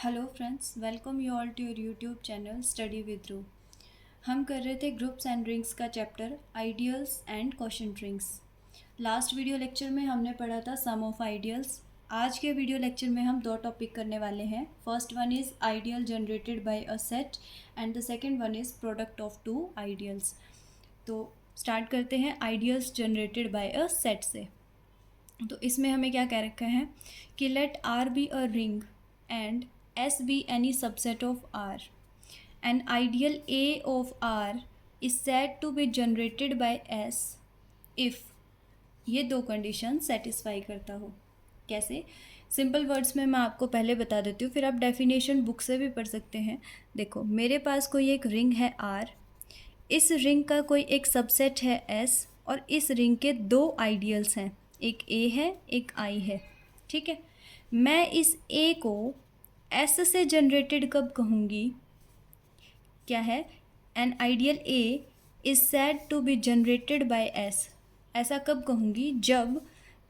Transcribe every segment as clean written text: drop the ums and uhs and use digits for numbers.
Hello friends, welcome you all to your YouTube channel study with रू। हम कर रहे थे ग्रुप्स एंड रिंग्स का chapter ideals and quotient rings. Last video lecture में हमने पढ़ा था सम ऑफ आइडियल्स। आज के वीडियो लेक्चर में हम दो टॉपिक करने वाले हैं। First one is ideal generated by a set and the second one is product of two ideals. तो स्टार्ट करते हैं ideals generated by a set से। तो इसमें हमें क्या कह रखा है कि let R be a ring and S be any subset of R. An ideal A of R is said to be generated by S if ये दो कंडीशन सेटिस्फाई करता हो। कैसे? सिंपल वर्ड्स में मैं आपको पहले बता देती हूँ, फिर आप डेफिनेशन बुक से भी पढ़ सकते हैं। देखो, मेरे पास कोई एक रिंग है R, इस रिंग का कोई एक सबसेट है S और इस रिंग के दो आइडियल्स हैं, एक A है एक I है। ठीक है, मैं इस A को S से जनरेटेड कब कहूँगी? क्या है? An ideal A is said to be generated by S. ऐसा कब कहूँगी? जब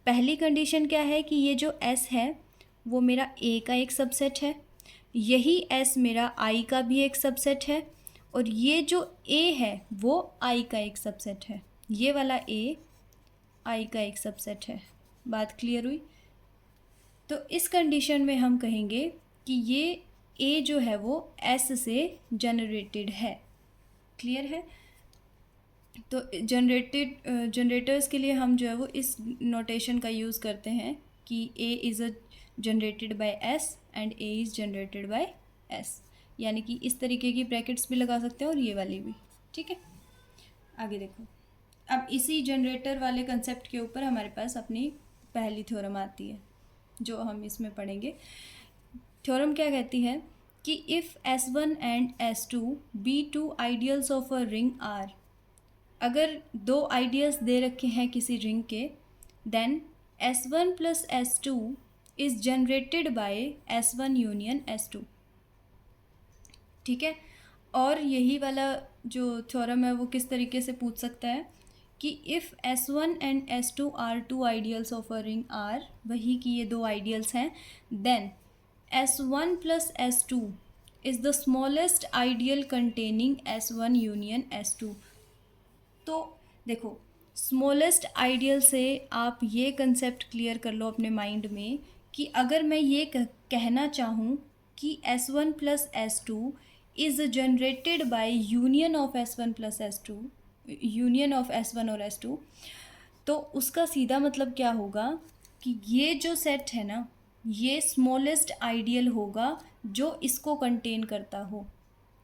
पहली कंडीशन क्या है कि ये जो एस है वो मेरा ए का एक सबसेट है, यही एस मेरा आई का भी एक सबसेट है, और ये जो ए है वो आई का एक सबसेट है। ये वाला ए आई का एक सबसेट है। बात क्लियर हुई? तो इस कंडीशन में हम कहेंगे कि ये ए जो है वो एस से जनरेटेड है। क्लियर है? तो जनरेटर्स के लिए हम जो है वो इस नोटेशन का यूज़ करते हैं कि A is a generated by S and A is generated by S, यानी कि इस तरीके की ब्रैकेट्स भी लगा सकते हैं और ये वाली भी। ठीक है, आगे देखो। अब इसी जनरेटर वाले कंसेप्ट के ऊपर हमारे पास अपनी पहली थ्योरम आती है जो हम इसमें पढ़ेंगे। थ्योरम क्या कहती है कि if S1 and S2 be two ideals of a ring R, अगर दो आइडियल्स दे रखे हैं किसी रिंग के, then S1 plus S2 is generated by S1 union S2। ठीक है, और यही वाला जो थ्योरम है वो किस तरीके से पूछ सकता है कि if S1 and S2 are two ideals of a ring R, वही कि ये दो आइडियल्स हैं, then S1 plus S2 is the smallest ideal containing S1 union S2। तो देखो, स्मॉलेस्ट आइडियल से आप ये कंसेप्ट क्लियर कर लो अपने माइंड में कि अगर मैं ये कहना चाहूँ कि S1 plus S2 is generated by union of S1 plus S2, union of S1 और S2, तो उसका सीधा मतलब क्या होगा कि ये जो सेट है ना, ये स्मॉलेस्ट आइडियल होगा जो इसको कंटेन करता हो।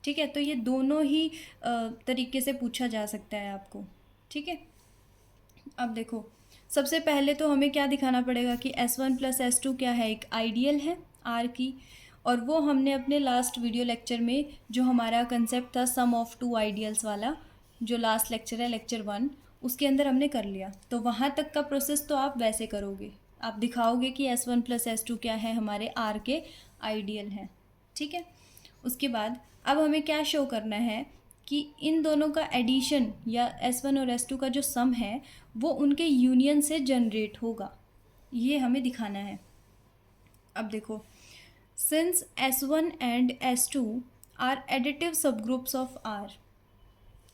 ठीक है, तो ये दोनों ही तरीके से पूछा जा सकता है आपको। ठीक है, अब देखो, सबसे पहले तो हमें क्या दिखाना पड़ेगा कि S1 प्लस S2 क्या है, एक आइडियल है R की, और वो हमने अपने लास्ट वीडियो लेक्चर में जो हमारा कंसेप्ट था सम ऑफ टू आइडियल्स वाला, जो लास्ट लेक्चर है लेक्चर 1, उसके अंदर हमने कर लिया। तो वहाँ तक का प्रोसेस तो आप वैसे करोगे, आप दिखाओगे कि S1 प्लस S2 क्या है, हमारे R के आइडियल हैं। ठीक है, उसके बाद अब हमें क्या शो करना है कि इन दोनों का एडिशन या S1 और S2 का जो सम है वो उनके यूनियन से जनरेट होगा, ये हमें दिखाना है। अब देखो, since S1 and S2 are additive subgroups of R,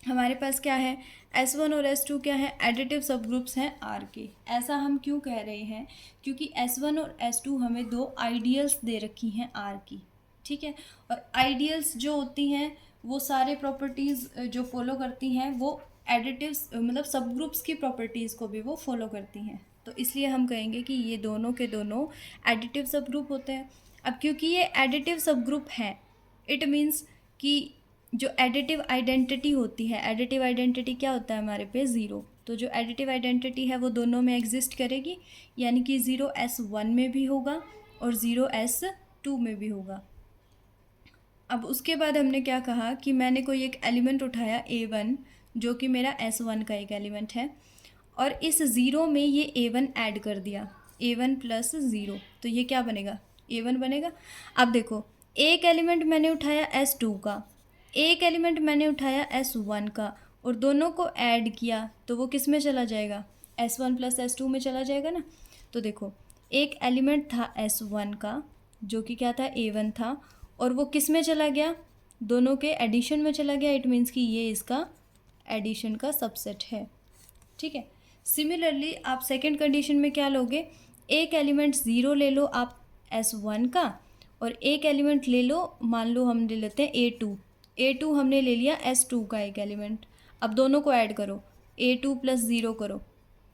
हमारे पास क्या है, S1 और S2 क्या है, एडिटिव सबग्रुप्स हैं R के। ऐसा हम क्यों कह रहे हैं? क्योंकि S1 और S2 हमें दो आइडियल्स दे रखी हैं R की। ठीक है, और आइडियल्स जो होती हैं वो सारे प्रॉपर्टीज़ जो फॉलो करती हैं वो एडिटिव्स मतलब सबग्रुप्स की प्रॉपर्टीज़ को भी वो फॉलो करती हैं। तो इसलिए हम कहेंगे कि ये दोनों के दोनों एडिटिव सबग्रुप होते हैं। अब क्योंकि ये एडिटिव सबग्रुप हैं, इट मीन्स कि जो एडिटिव आइडेंटिटी होती है, एडिटिव आइडेंटिटी क्या होता है हमारे पे, ज़ीरो। तो जो एडिटिव आइडेंटिटी है वो दोनों में एग्जिस्ट करेगी, यानी कि 0S1 में भी होगा और 0S2 में भी होगा। अब उसके बाद हमने क्या कहा कि मैंने कोई एक एलिमेंट उठाया A1 जो कि मेरा S1 का एक एलिमेंट है, और इस ज़ीरो में ये A1 ऐड कर दिया, A1 प्लस ज़ीरो, तो ये क्या बनेगा, A1 बनेगा। अब देखो, एक एलिमेंट मैंने उठाया S2 का, एक एलिमेंट मैंने उठाया S1 का, और दोनों को ऐड किया तो वो किस में चला जाएगा, S1 प्लस S2 में चला जाएगा ना। तो देखो, एक एलिमेंट था S1 का जो कि क्या था, A1 था, और वो किस में चला गया, दोनों के एडिशन में चला गया। इट मीन्स कि ये इसका एडिशन का सबसेट है। ठीक है। सिमिलरली आप सेकंड कंडीशन में क्या लोगे, एक एलिमेंट 0 ले लो आप S1 का, और एक एलिमेंट ले लो, मान लो हम ले लेते हैं A2 हमने ले लिया S2 का एक एलिमेंट। अब दोनों को ऐड करो, A2 + 0 करो,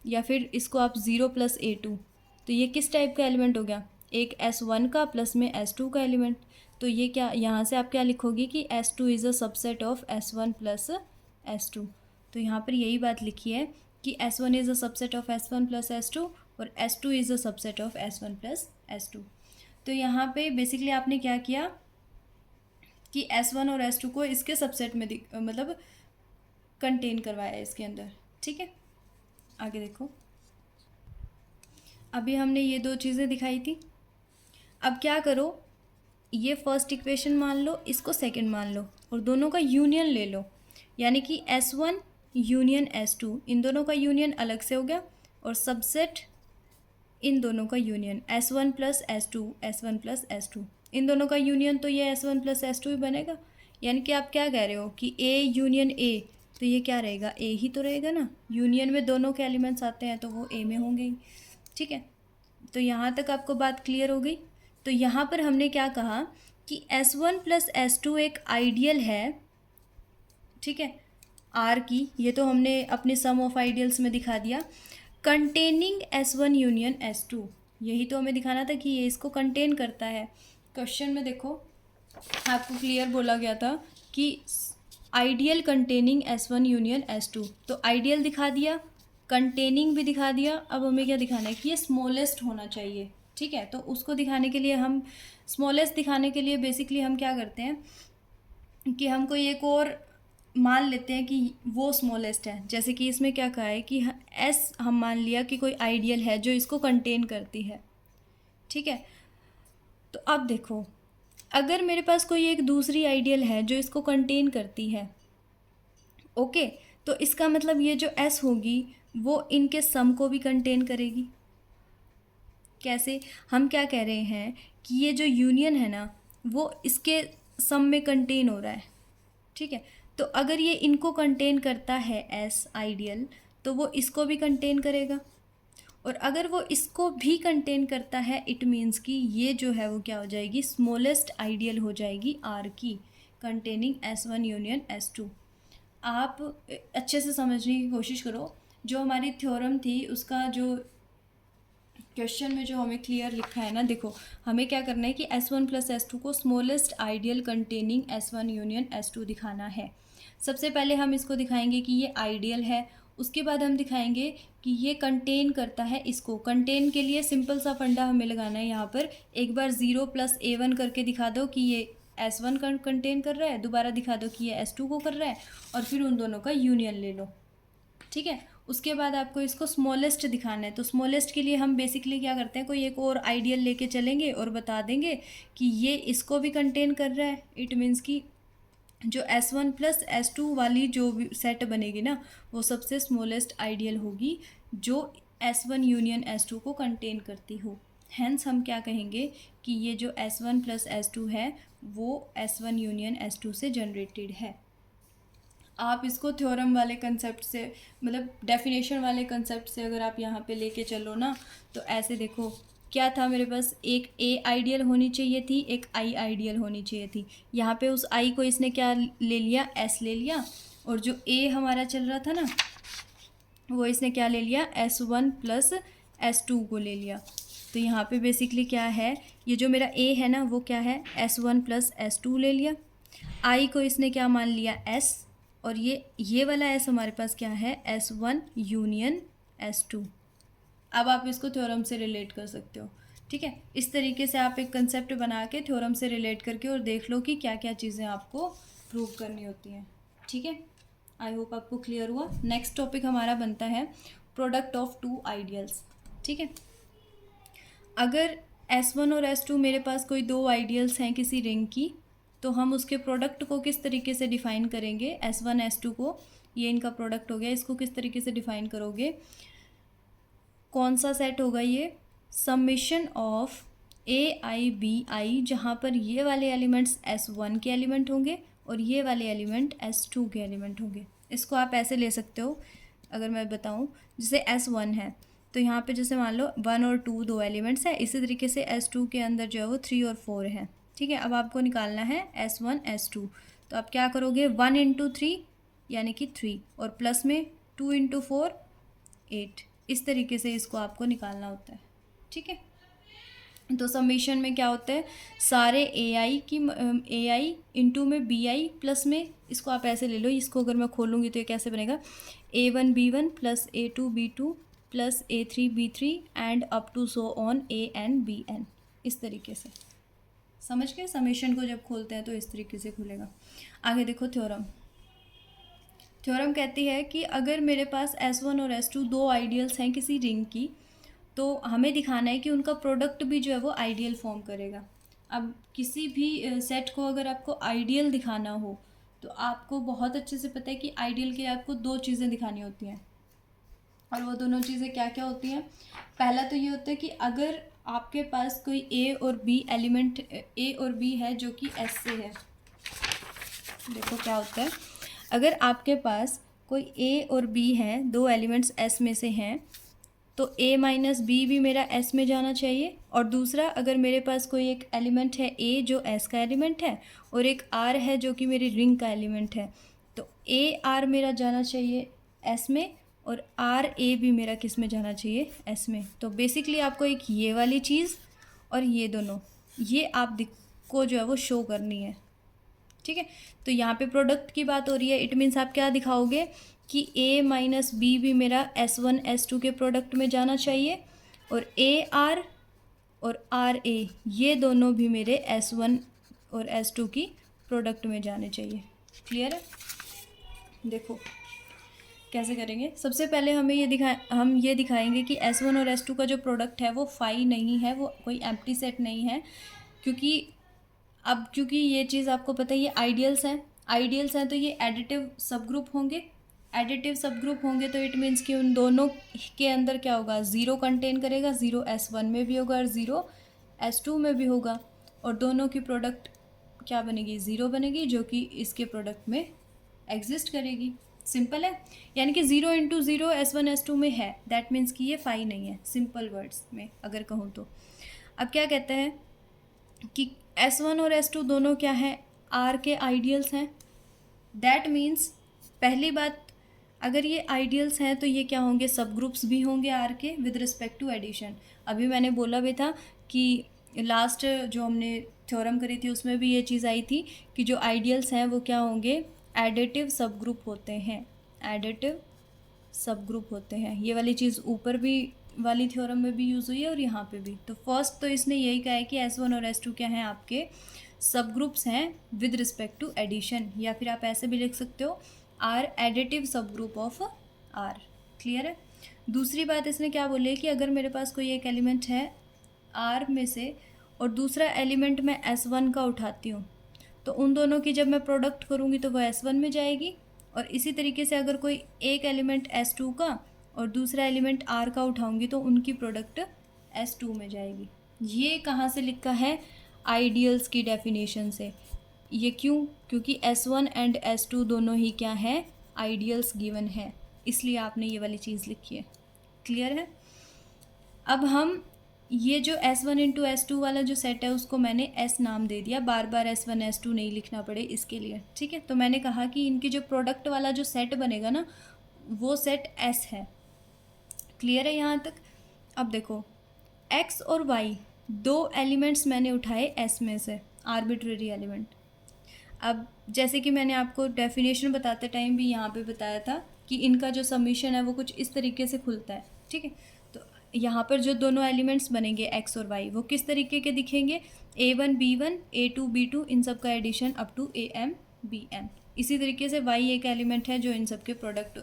या फिर इसको आप 0 + A2, तो ये किस टाइप का एलिमेंट हो गया, एक S1 का प्लस में S2 का एलिमेंट। तो ये क्या, यहाँ से आप क्या लिखोगे कि S2 is a subset of S1 + S2। तो यहाँ पर यही बात लिखी है कि S1 is a subset of S1 + S2 और S2 is a subset of S1 + S2। तो यहाँ पे बेसिकली आपने क्या किया कि S1 और S2 को इसके सबसेट में मतलब कंटेन करवाया इसके अंदर। ठीक है, आगे देखो। अभी हमने ये दो चीज़ें दिखाई थी। अब क्या करो, ये फर्स्ट इक्वेशन मान लो, इसको सेकंड मान लो, और दोनों का यूनियन ले लो, यानी कि S1 यूनियन S2, इन दोनों का यूनियन अलग से हो गया, और सबसेट इन दोनों का union S1 + S2, S1 + S2, इन दोनों का यूनियन, तो ये S1 + S2 ही बनेगा। यानी कि आप क्या कह रहे हो कि A यूनियन A, तो ये क्या रहेगा, A ही तो रहेगा ना, यूनियन में दोनों के एलिमेंट्स आते हैं तो वो A में होंगे ही। ठीक है, तो यहाँ तक आपको बात क्लियर हो गई। तो यहाँ पर हमने क्या कहा कि S1 + S2 एक आइडियल है। ठीक है, R की, ये तो हमने अपने सम ऑफ आइडियल्स में दिखा दिया, कंटेनिंग S1 यूनियन S2, यही तो हमें दिखाना था कि ये इसको कंटेन करता है। क्वेश्चन में देखो आपको क्लियर बोला गया था कि ideal containing S1 union S2, तो आइडियल दिखा दिया, कंटेनिंग भी दिखा दिया। अब हमें क्या दिखाना है कि ये स्मॉलेस्ट होना चाहिए। ठीक है, तो उसको दिखाने के लिए हम, स्मॉलेस्ट दिखाने के लिए बेसिकली हम क्या करते हैं कि हम कोई एक और मान लेते हैं कि वो स्मॉलेस्ट है। जैसे कि इसमें क्या कहा है कि S हम मान लिया कि कोई आइडियल है जो इसको कंटेन करती है। ठीक है, तो अब देखो, अगर मेरे पास कोई एक दूसरी आइडियल है जो इसको कंटेन करती है, ओके, तो इसका मतलब ये जो S होगी वो इनके सम को भी कंटेन करेगी। कैसे, हम क्या कह रहे हैं कि ये जो यूनियन है ना, वो इसके सम में कंटेन हो रहा है। ठीक है, तो अगर ये इनको कंटेन करता है S आइडियल, तो वो इसको भी कंटेन करेगा, और अगर वो इसको भी कंटेन करता है, इट मीन्स कि ये जो है वो क्या हो जाएगी, स्मॉलेस्ट आइडियल हो जाएगी R की, कंटेनिंग S1 यूनियन S2। आप अच्छे से समझने की कोशिश करो। जो हमारी थ्योरम थी उसका जो क्वेश्चन में जो हमें क्लियर लिखा है ना, देखो हमें क्या करना है कि S1 + S2 को smallest ideal containing S1 union S2 दिखाना है। सबसे पहले हम इसको दिखाएंगे कि ये आइडियल है, उसके बाद हम दिखाएंगे कि ये कंटेन करता है इसको। कंटेन के लिए सिंपल सा फंडा हमें लगाना है, यहाँ पर एक बार 0 + A1 करके दिखा दो कि ये S1 कंटेन कर रहा है, दोबारा दिखा दो कि ये S2 को कर रहा है, और फिर उन दोनों का यूनियन ले लो। ठीक है, उसके बाद आपको इसको स्मॉलेस्ट दिखाना है। तो स्मॉलेस्ट के लिए हम बेसिकली क्या करते हैं, कोई एक और आइडियल लेके चलेंगे और बता देंगे कि ये इसको भी कंटेन कर रहा है। इट मीन्स कि जो S1 + S2 वाली जो सेट बनेगी ना, वो सबसे स्मॉलेस्ट आइडियल होगी जो S1 यूनियन S2 को कंटेन करती हो। हैंस हम क्या कहेंगे कि ये जो S1 + S2 है वो S1 यूनियन S2 से जनरेटेड है। आप इसको थ्योरम वाले कंसेप्ट से, मतलब डेफिनेशन वाले कंसेप्ट से अगर आप यहाँ पे लेके चलो ना, तो ऐसे देखो क्या था, मेरे पास एक A आइडियल होनी चाहिए थी, एक I आइडियल होनी चाहिए थी। यहाँ पे उस I को इसने क्या ले लिया, S ले लिया, और जो A हमारा चल रहा था ना, वो इसने क्या ले लिया, S1 + S2 को ले लिया। तो यहाँ पे बेसिकली क्या है, ये जो मेरा A है ना वो क्या है, S1 + S2 ले लिया। I को इसने क्या मान लिया, S, और ये वाला S हमारे पास क्या है, S1 यूनियन S2। अब आप इसको थ्योरम से रिलेट कर सकते हो। ठीक है, इस तरीके से आप एक कंसेप्ट बना के थ्योरम से रिलेट करके और देख लो कि क्या क्या चीज़ें आपको प्रूव करनी होती हैं। ठीक है, आई होप आपको क्लियर हुआ। नेक्स्ट टॉपिक हमारा बनता है प्रोडक्ट ऑफ टू आइडियल्स। ठीक है, अगर S1 और S2 मेरे पास कोई दो आइडियल्स हैं किसी रिंग की, तो हम उसके प्रोडक्ट को किस तरीके से डिफ़ाइन करेंगे, S1 S2 को, ये इनका प्रोडक्ट हो गया, इसको किस तरीके से डिफ़ाइन करोगे, कौन सा सेट होगा ये, समेशन ऑफ AiBi, जहाँ पर ये वाले एलिमेंट्स S1 के एलिमेंट होंगे और ये वाले एलिमेंट S2 के एलिमेंट होंगे। इसको आप ऐसे ले सकते हो, अगर मैं बताऊँ, जैसे S1 है तो यहाँ पे जैसे मान लो 1 और 2 दो एलिमेंट्स हैं, इसी तरीके से S2 के अंदर जो है वो 3 और 4 है। ठीक है, अब आपको निकालना है S1 S2, तो आप क्या करोगे, 1 इंटू 3 यानी कि 3 और प्लस में 2 इंटू 4 8, इस तरीके से इसको आपको निकालना होता है। ठीक है, तो समीशन में क्या होता है, सारे AI इंटू में BI प्लस में, इसको आप ऐसे ले लो, इसको अगर मैं खोलूँगी तो ये कैसे बनेगा, A1 B1 plus A2 B2 plus A3 B3 and up to so on AN BN, इस तरीके से। समझ गए, समीशन को जब खोलते हैं तो इस तरीके से खुलेगा। आगे देखो थ्योरम कहती है कि अगर मेरे पास S1 और S2 दो आइडियल्स हैं किसी रिंग की, तो हमें दिखाना है कि उनका प्रोडक्ट भी जो है वो आइडियल फॉर्म करेगा। अब किसी भी सेट को अगर आपको आइडियल दिखाना हो तो आपको बहुत अच्छे से पता है कि आइडियल के आपको दो चीज़ें दिखानी होती हैं, और वो दोनों चीज़ें क्या क्या होती हैं। पहला तो ये होता है कि अगर आपके पास कोई A और B एलिमेंट, A और B है जो कि S से है। देखो क्या होता है, अगर आपके पास कोई A और B है, दो एलिमेंट्स S में से हैं, तो A माइनस बी भी मेरा S में जाना चाहिए। और दूसरा, अगर मेरे पास कोई एक एलिमेंट है A जो S का एलिमेंट है और एक R है जो कि मेरी रिंग का एलिमेंट है, तो A R मेरा जाना चाहिए S में और R A भी मेरा किस में जाना चाहिए, S में। तो बेसिकली आपको एक ये वाली चीज़ और ये दोनों, ये आप को जो है वो शो करनी है। ठीक है, तो यहाँ पे प्रोडक्ट की बात हो रही है, इट मीन्स आप क्या दिखाओगे कि A माइनस बी भी मेरा S1 S2 के प्रोडक्ट में जाना चाहिए और AR और RA ये दोनों भी मेरे S1 और S2 की प्रोडक्ट में जाने चाहिए। क्लियर है, देखो कैसे करेंगे। सबसे पहले हम ये दिखाएंगे कि S1 और S2 का जो प्रोडक्ट है वो फाई नहीं है, वो कोई एम्प्टी सेट नहीं है, क्योंकि ये चीज़ आपको पता है ये आइडियल्स हैं तो ये एडिटिव सब ग्रुप होंगे। एडिटिव सब ग्रुप होंगे तो इट मीन्स कि उन दोनों के अंदर क्या होगा, ज़ीरो कंटेन करेगा, ज़ीरो S1 में भी होगा और ज़ीरो S2 में भी होगा, और दोनों की प्रोडक्ट क्या बनेगी, ज़ीरो बनेगी, जो कि इसके प्रोडक्ट में एग्जिस्ट करेगी। सिंपल है, यानी कि 0 इंटू 0 S1 S2 में है, दैट मीन्स कि ये फाई नहीं है, सिंपल वर्ड्स में अगर कहूँ तो। अब क्या कहते हैं कि S1 और S2 दोनों क्या हैं, R के आइडियल्स हैं। दैट मीन्स पहली बात, अगर ये आइडियल्स हैं तो ये क्या होंगे, सब ग्रुप्स भी होंगे R के विद रिस्पेक्ट टू एडिशन। अभी मैंने बोला भी था कि लास्ट जो हमने थ्योरम करी थी उसमें भी ये चीज़ आई थी कि जो आइडियल्स हैं वो क्या होंगे, एडिटिव सब ग्रुप होते हैं, एडिटिव सब ग्रुप होते हैं। ये वाली चीज़ ऊपर भी वाली थ्योरम में भी यूज़ हुई है और यहाँ पे भी। तो फर्स्ट तो इसने यही कहा है कि S1 और S2 क्या हैं, आपके सब ग्रुप्स हैं विद रिस्पेक्ट टू एडिशन, या फिर आप ऐसे भी लिख सकते हो आर एडिटिव सब ग्रुप ऑफ आर। क्लियर है। दूसरी बात इसने क्या बोली है कि अगर मेरे पास कोई एक एलिमेंट है आर में से और दूसरा एलिमेंट मैं S1 का उठाती हूँ, तो उन दोनों की जब मैं प्रोडक्ट करूँगी तो वह S1 में जाएगी, और इसी तरीके से अगर कोई एक एलिमेंट S2 का और दूसरा एलिमेंट R का उठाऊंगी तो उनकी प्रोडक्ट S2 में जाएगी। ये कहाँ से लिखा है, आइडियल्स की डेफिनेशन से। ये क्यों, क्योंकि S1 एंड S2 दोनों ही क्या हैं, आइडियल्स गिवन है, इसलिए आपने ये वाली चीज़ लिखी है। क्लियर है। अब हम ये जो S1 इंटू S2 वाला जो सेट है उसको मैंने S नाम दे दिया, बार बार S1 S2 नहीं लिखना पड़े इसके लिए। ठीक है, तो मैंने कहा कि इनकी जो प्रोडक्ट वाला जो सेट बनेगा ना वो सेट S है। क्लियर है यहाँ तक। अब देखो X और Y दो एलिमेंट्स मैंने उठाए S में से, आर्बिट्रेरी एलिमेंट। अब जैसे कि मैंने आपको डेफिनेशन बताते टाइम भी यहाँ पे बताया था कि इनका जो समीशन है वो कुछ इस तरीके से खुलता है। ठीक है, तो यहाँ पर जो दोनों एलिमेंट्स बनेंगे X और Y वो किस तरीके के दिखेंगे, A1 B1 A2 B2, इन सब का addition up to AM BN। इसी तरीके से Y एक एलिमेंट है जो इन सब के प्रोडक्ट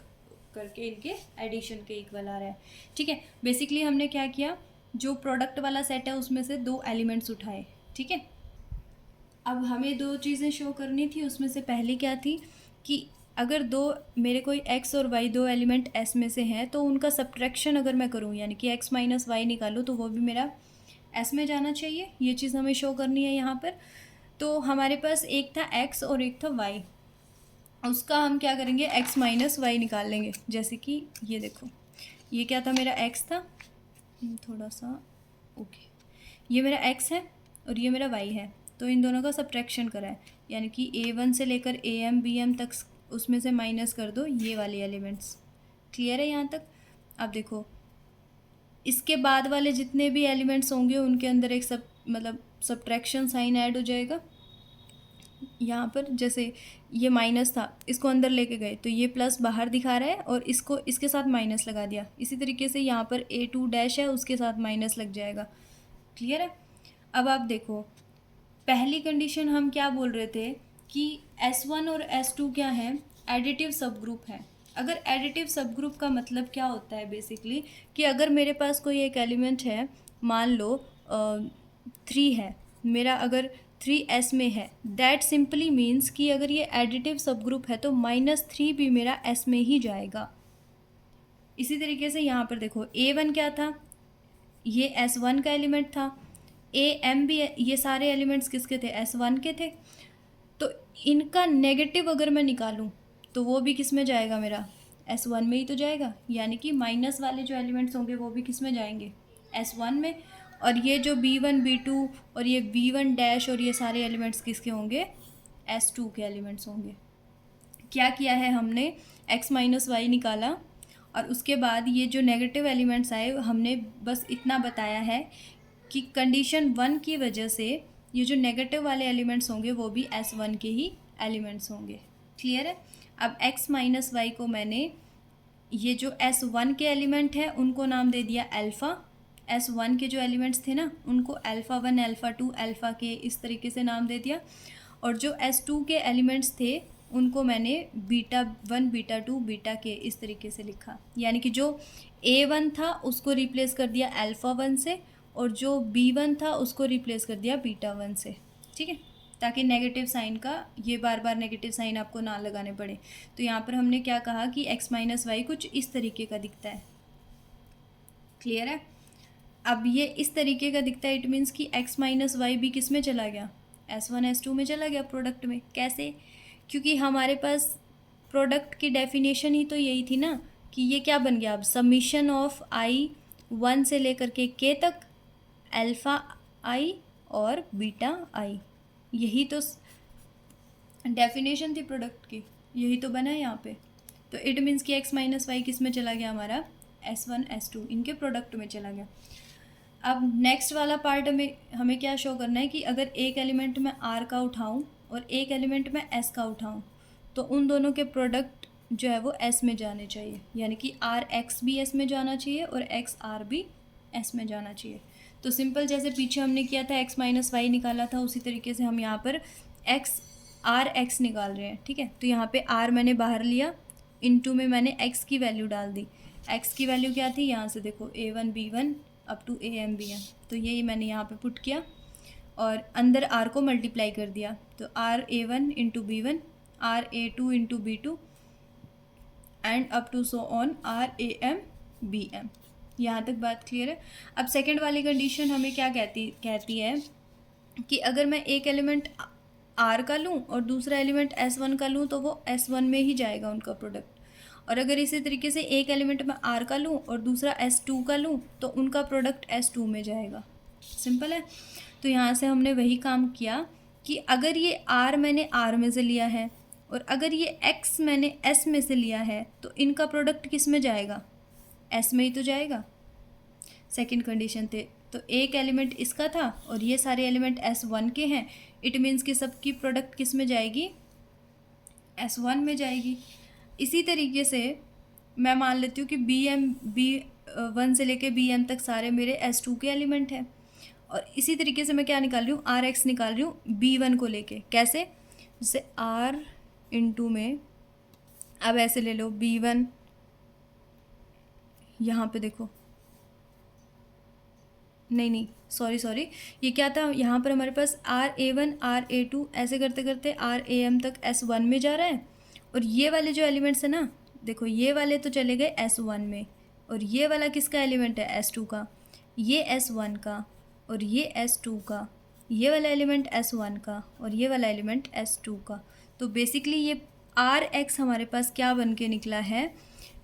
करके इनके एडिशन के इक्वल आ रहा है। ठीक है, बेसिकली हमने क्या किया, जो प्रोडक्ट वाला सेट है उसमें से दो एलिमेंट्स उठाए। ठीक है, अब हमें दो चीज़ें शो करनी थी, उसमें से पहली क्या थी कि अगर दो मेरे कोई X और Y दो एलिमेंट S में से हैं तो उनका सब्ट्रैक्शन अगर मैं करूँ, यानी कि X माइनस वाई निकालूँ, तो वो भी मेरा एस में जाना चाहिए, ये चीज़ हमें शो करनी है यहाँ पर। तो हमारे पास एक था एक्स और एक था वाई, उसका हम क्या करेंगे, एक्स माइनस वाई निकाल लेंगे। जैसे कि ये देखो, ये क्या था, मेरा एक्स था, थोड़ा सा ओके, ये मेरा एक्स है और ये मेरा वाई है, तो इन दोनों का सब्ट्रैक्शन करा है, यानी कि A1 से लेकर AM तक उसमें से माइनस कर दो ये वाले एलिमेंट्स। क्लियर है यहाँ तक? अब देखो, इसके बाद वाले जितने भी एलिमेंट्स होंगे उनके अंदर एक मतलब सब्ट्रैक्शन साइन ऐड हो जाएगा। यहाँ पर जैसे ये माइनस था, इसको अंदर लेके गए तो ये प्लस बाहर दिखा रहा है और इसको इसके साथ माइनस लगा दिया। इसी तरीके से यहाँ पर A2 डैश है, उसके साथ माइनस लग जाएगा। क्लियर है? अब आप देखो, पहली कंडीशन हम क्या बोल रहे थे कि S1 और S2 क्या है, एडिटिव सब ग्रुप है। अगर एडिटिव सब ग्रुप का मतलब क्या होता है बेसिकली, कि अगर मेरे पास कोई एक एलिमेंट है, मान लो 3 है मेरा, अगर 3S में है, दैट सिंपली मीन्स कि अगर ये एडिटिव सब ग्रुप है तो -3 भी मेरा S में ही जाएगा। इसी तरीके से यहाँ पर देखो, A1 क्या था, ये S1 का एलिमेंट था, AM भी, ये सारे एलिमेंट्स किसके थे, S1 के थे। तो इनका नेगेटिव अगर मैं निकालूं तो वो भी किस में जाएगा, मेरा S1 में ही तो जाएगा, यानी कि माइनस वाले जो एलिमेंट्स होंगे वो भी किस में जाएंगे, S1 में। और ये जो B1 B2 और ये B1 डैश और ये सारे एलिमेंट्स किसके होंगे, S2 के एलिमेंट्स होंगे। क्या किया है हमने, x माइनस वाई निकाला और उसके बाद ये जो नेगेटिव एलिमेंट्स आए हमने बस इतना बताया है कि कंडीशन 1 की वजह से ये जो नेगेटिव वाले एलिमेंट्स होंगे वो भी S1 के ही एलिमेंट्स होंगे। क्लियर है? अब x माइनस वाई को मैंने, ये जो S1 के एलिमेंट हैं उनको नाम दे दिया अल्फ़ा, S1 के जो एलिमेंट्स थे ना उनको अल्फ़ा 1 अल्फ़ा 2 अल्फ़ा के इस तरीके से नाम दे दिया, और जो S2 के एलिमेंट्स थे उनको मैंने β1 β2 बीटा के इस तरीके से लिखा। यानी कि जो A1 था उसको रिप्लेस कर दिया अल्फ़ा 1 से, और जो B1 था उसको रिप्लेस कर दिया β1 से। ठीक है, ताकि नेगेटिव साइन का, ये बार बार नेगेटिव साइन आपको ना लगाने पड़े। तो यहाँ पर हमने क्या कहा कि x माइनस वाई कुछ इस तरीके का दिखता है। क्लियर है? अब ये इस तरीके का दिखता है, इट मीन्स कि x माइनस वाई भी किस में चला गया, S1 S2 में चला गया, प्रोडक्ट में। कैसे? क्योंकि हमारे पास प्रोडक्ट की डेफिनेशन ही तो यही थी ना, कि ये क्या बन गया अब, समीशन ऑफ आई 1 से लेकर के k तक, अल्फ़ा आई और बीटा आई, यही तो डेफिनेशन थी प्रोडक्ट की, यही तो बना है यहाँ पे। तो इट मीन्स कि x माइनस वाई किस में चला गया, हमारा S1 S2 इनके प्रोडक्ट में चला गया। अब नेक्स्ट वाला पार्ट हमें क्या शो करना है कि अगर एक एलिमेंट मैं R का उठाऊं और एक एलिमेंट मैं S का उठाऊं तो उन दोनों के प्रोडक्ट जो है वो S में जाने चाहिए, यानी कि RX भी S में जाना चाहिए और XR भी S में जाना चाहिए। तो सिंपल जैसे पीछे हमने किया था x माइनस वाई निकाला था, उसी तरीके से हम यहाँ पर RX निकाल रहे हैं। ठीक है, तो यहाँ पे R मैंने बाहर लिया, इनटू में मैंने x की वैल्यू डाल दी। x की वैल्यू क्या थी, यहाँ से देखो A1 B1 up to AM तो यही मैंने यहाँ पे पुट किया और अंदर R को मल्टीप्लाई कर दिया, तो RA1 into B1, RA2 into B2 and up to so on RAM BM। यहाँ तक बात क्लियर है? अब सेकंड वाली कंडीशन हमें क्या कहती है कि अगर मैं एक एलिमेंट R का लूँ और दूसरा एलिमेंट S1 का लूँ तो वो S1 में ही जाएगा उनका प्रोडक्ट, और अगर इसी तरीके से एक एलिमेंट मैं R का लूँ और दूसरा S2 का लूँ तो उनका प्रोडक्ट S2 में जाएगा। सिंपल है। तो यहाँ से हमने वही काम किया कि अगर ये R मैंने R में से लिया है और अगर ये X मैंने S में से लिया है तो इनका प्रोडक्ट किस में जाएगा, S में ही तो जाएगा। सेकंड कंडीशन थे, तो एक एलिमेंट इसका था और ये सारे एलिमेंट S1 के हैं, इट मीन्स कि सबकी प्रोडक्ट किस में जाएगी, S1 में जाएगी। इसी तरीके से मैं मान लेती हूँ कि B1 से लेके BM तक सारे मेरे S2 के एलिमेंट हैं, और इसी तरीके से मैं क्या निकाल रही हूँ, RX निकाल रही हूँ B1 को लेके। कैसे? जैसे R इंटू में, अब ऐसे ले लो B1, यहाँ पे देखो, नहीं सॉरी, ये क्या था, यहाँ पर हमारे पास RA1 RA2 ऐसे करते करते RAM तक S1 में जा रहा है, और ये वाले जो एलिमेंट्स है ना, देखो ये वाले तो चले गए S1 में, और ये वाला किसका एलिमेंट है, S2 का, ये S1 का, और ये S2 का, ये वाला एलिमेंट S1 का और ये वाला एलिमेंट S2 का। तो बेसिकली ये Rx हमारे पास क्या बन के निकला है,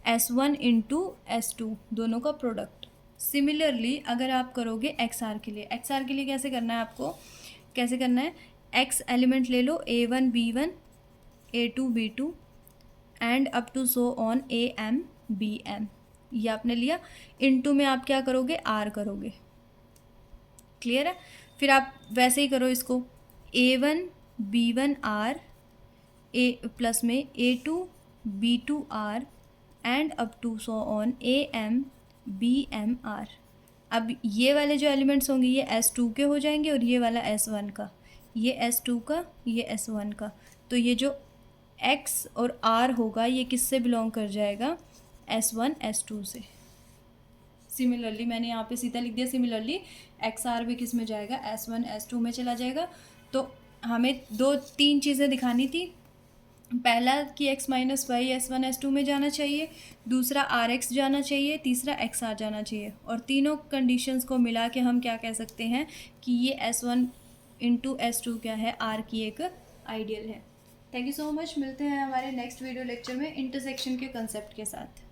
S1 इंटू S2 दोनों का प्रोडक्ट। सिमिलरली अगर आप करोगे XR के लिए, XR के लिए कैसे करना है आपको, कैसे करना है, X एलिमेंट ले लो A1 B1 A2 B2 and up to so on AM BM, ये आपने लिया। इनटू में आप क्या करोगे, R करोगे। क्लियर है। फिर आप वैसे ही करो इसको, A1 B1 R ए प्लस में A2 B2 R and up to so on AM BM R। अब ये वाले जो एलिमेंट्स होंगे ये S2 के हो जाएंगे और ये वाला S1 का, ये S2 का, ये S1 का। तो ये जो X और R होगा ये किससे बिलोंग कर जाएगा, S1 S2 से। सिमिलरली मैंने यहाँ पे सीधा लिख दिया, सिमिलरली XR भी किस में जाएगा, S1 S2 में चला जाएगा। तो हमें 2-3 चीज़ें दिखानी थी। पहला कि x minus Y S1 S2 में जाना चाहिए, दूसरा RX जाना चाहिए, तीसरा XR जाना चाहिए। और तीनों कंडीशंस को मिला के हम क्या कह सकते हैं कि ये S1 इंटू S2 क्या है, R की एक आइडियल है। Thank you so much. मिलते हैं हमारे नेक्स्ट वीडियो लेक्चर में इंटरसेक्शन के कंसेप्ट के साथ।